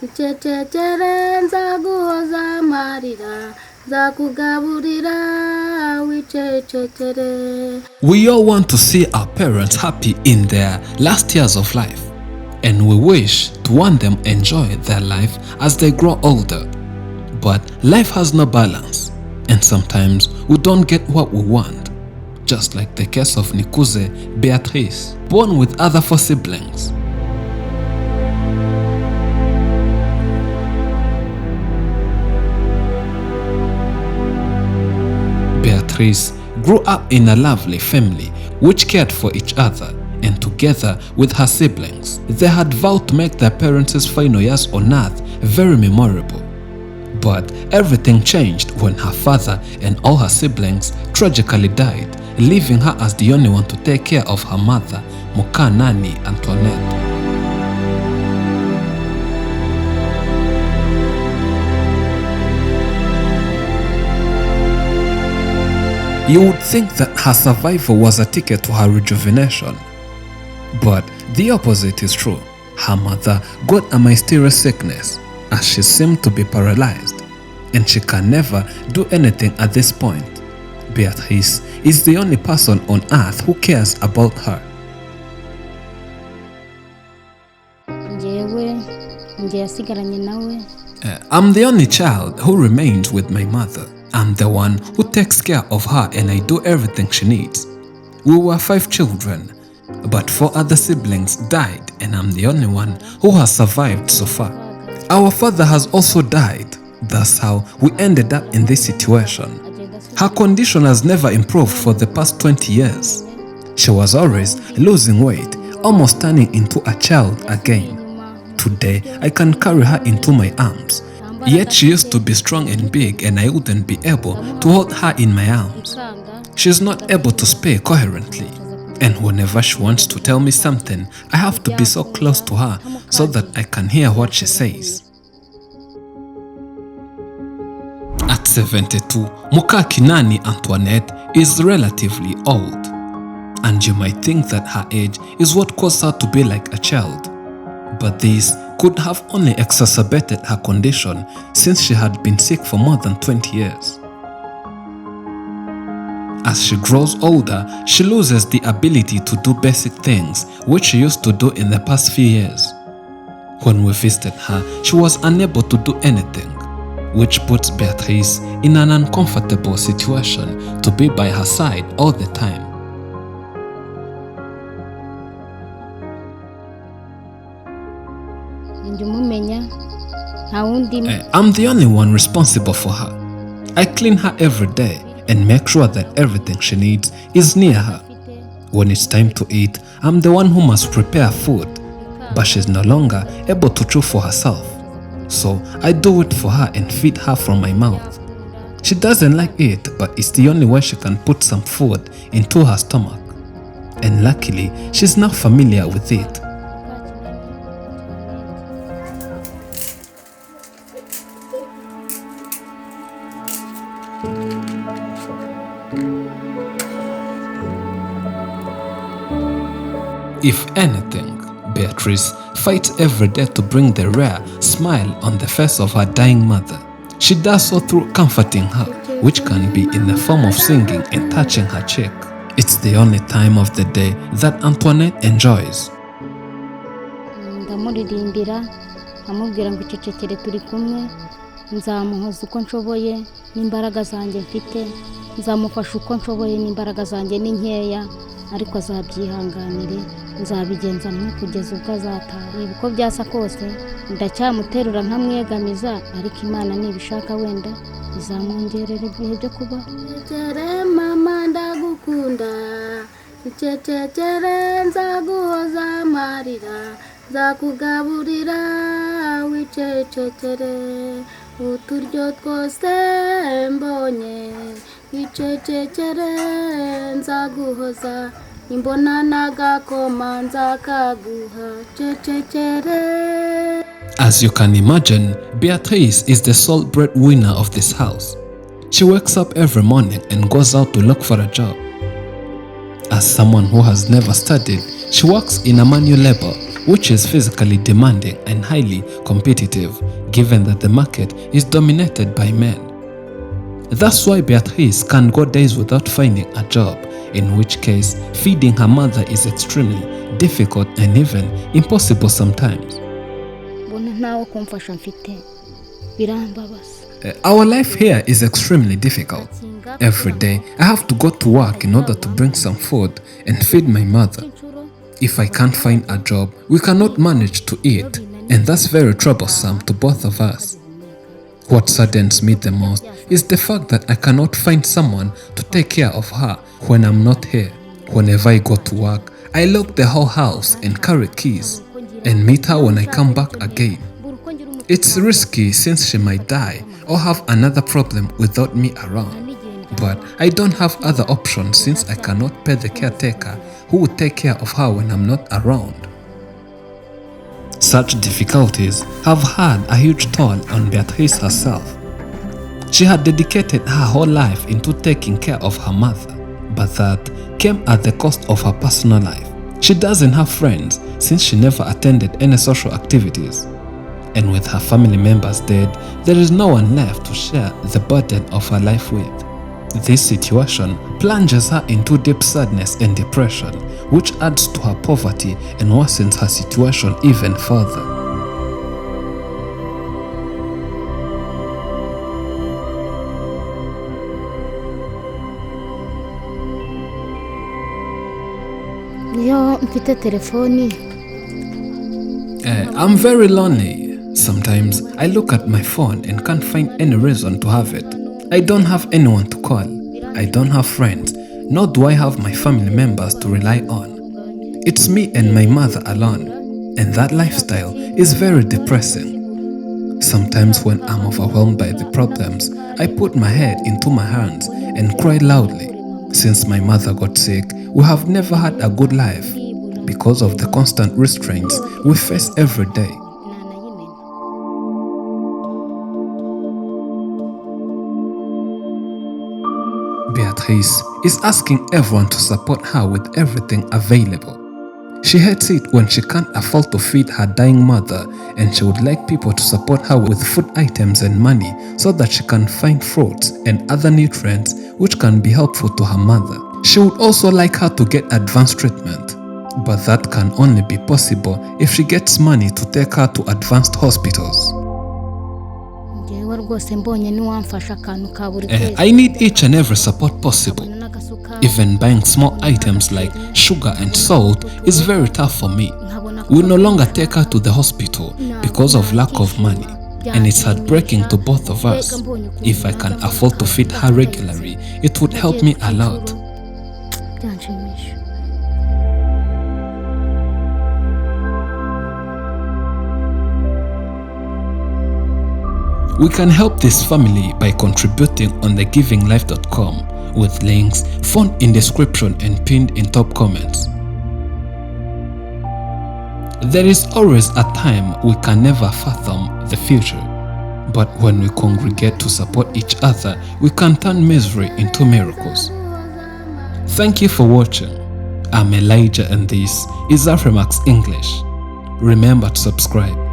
Icecekere nzaguhoza amarira, nzakugaburira wicecekere. We all want to see our parents happy in their last years of life, and we wish to want them enjoy their life as they grow older. But life has no balance, and sometimes we don't get what we want, just like the case of Nikuze Beatrice, born with other 4 siblings. Beatrice grew up in a lovely family which cared for each other, and together with her siblings, they had vowed to make their parents' final years on earth very memorable. But everything changed when her father and all her siblings tragically died, leaving her as the only one to take care of her mother, Mukanani Antoinette. You would think that her survival was a ticket to her rejuvenation. But the opposite is true. Her mother got a mysterious sickness, as she seemed to be paralyzed, and she can never do anything at this point. Beatrice is the only person on earth who cares about her. I'm the only child who remains with my mother. I'm the one who takes care of her, and I do everything she needs. We were 5 children, but 4 other siblings died, and I'm the only one who has survived so far. Our father has also died. That's how we ended up in this situation. Her condition has never improved for the past 20 years. She was always losing weight, almost turning into a child again. Today, I can carry her into my arms. Yet she used to be strong and big, and I wouldn't be able to hold her in my arms. She's not able to speak coherently, and whenever she wants to tell me something, I have to be so close to her so that I can hear what she says. At 72, Mukanani Antoinette is relatively old, and you might think that her age is what caused her to be like a child. But this could have only exacerbated her condition since she had been sick for more than 20 years. As she grows older, she loses the ability to do basic things which she used to do in the past few years. When we visited her, she was unable to do anything, which puts Beatrice in an uncomfortable situation to be by her side all the time. I'm the only one responsible for her. I clean her every day and make sure that everything she needs is near her. When it's time to eat, I'm the one who must prepare food, but she's no longer able to chew for herself. So I do it for her and feed her from my mouth. She doesn't like it, but it's the only way she can put some food into her stomach. And luckily, she's now familiar with it. If anything, Beatrice fights every day to bring the rare smile on the face of her dying mother. She does so through comforting her, which can be in the form of singing and touching her cheek. It's the only time of the day that Antoinette enjoys. Ndamuririmbira, amubwira ngo icecekere turi kumwe, nzamuhoza uko nshoboye n'imbaraga zanjye mfite, nzamufasha uko nshoboye n'imbaraga zanjye ni nkeya, ariko azabyihanganire, nzabigenza kugeza ubwo azataha. Uko byasa kose ndacyamuterura nkamwegamiza, ariko Imana nibishaka wenda izamwongerera ibihe byo kuba. Icecekere mama ndagukunda, icecekere nzaguhoza amarira, nzakugaburira wicecekere, uturyo twose mbonye, icecekere nzaguhoza, imbona n'agakoma nzakaguha, cecekere. As you can imagine, Beatrice is the sole breadwinner of this house. She wakes up every morning and goes out to look for a job. As someone who has never studied, she works in a manual labor, which is physically demanding and highly competitive, given that the market is dominated by men. That's why Beatrice can go days without finding a job, in which case feeding her mother is extremely difficult and even impossible sometimes. Our life here is extremely difficult. Every day I have to go to work in order to bring some food and feed my mother. If I can't find a job, we cannot manage to eat, and that's very troublesome to both of us. What saddens me the most is the fact that I cannot find someone to take care of her when I'm not here. Whenever I go to work, I lock the whole house and carry keys, and meet her when I come back again. It's risky since she might die or have another problem without me around. But I don't have other options since I cannot pay the caretaker who would take care of her when I'm not around. Such difficulties have had a huge toll on Beatrice herself. She had dedicated her whole life into taking care of her mother, but that came at the cost of her personal life. She doesn't have friends since she never attended any social activities. And with her family members dead, there is no one left to share the burden of her life with. This situation plunges her into deep sadness and depression, which adds to her poverty and worsens her situation even further. I'm very lonely. Sometimes I look at my phone and can't find any reason to have it. I don't have anyone to call. I don't have friends, nor do I have my family members to rely on. It's me and my mother alone, and that lifestyle is very depressing. Sometimes when I'm overwhelmed by the problems, I put my head into my hands and cry loudly. Since my mother got sick, we have never had a good life because of the constant restraints we face every day. Beatrice is asking everyone to support her with everything available. She hates it when she can't afford to feed her dying mother, and she would like people to support her with food items and money so that she can find fruits and other nutrients which can be helpful to her mother. She would also like her to get advanced treatment, but that can only be possible if she gets money to take her to advanced hospitals. I need each and every support possible. Even buying small items like sugar and salt is very tough for me. We no longer take her to the hospital because of lack of money, and it's heartbreaking to both of us. If I can afford to feed her regularly, it would help me a lot. We can help this family by contributing on thegivinglife.com with links found in description and pinned in top comments. There is always a time we can never fathom the future, but when we congregate to support each other, we can turn misery into miracles. Thank you for watching. I'm Elijah and this is Afrimax English. Remember to subscribe.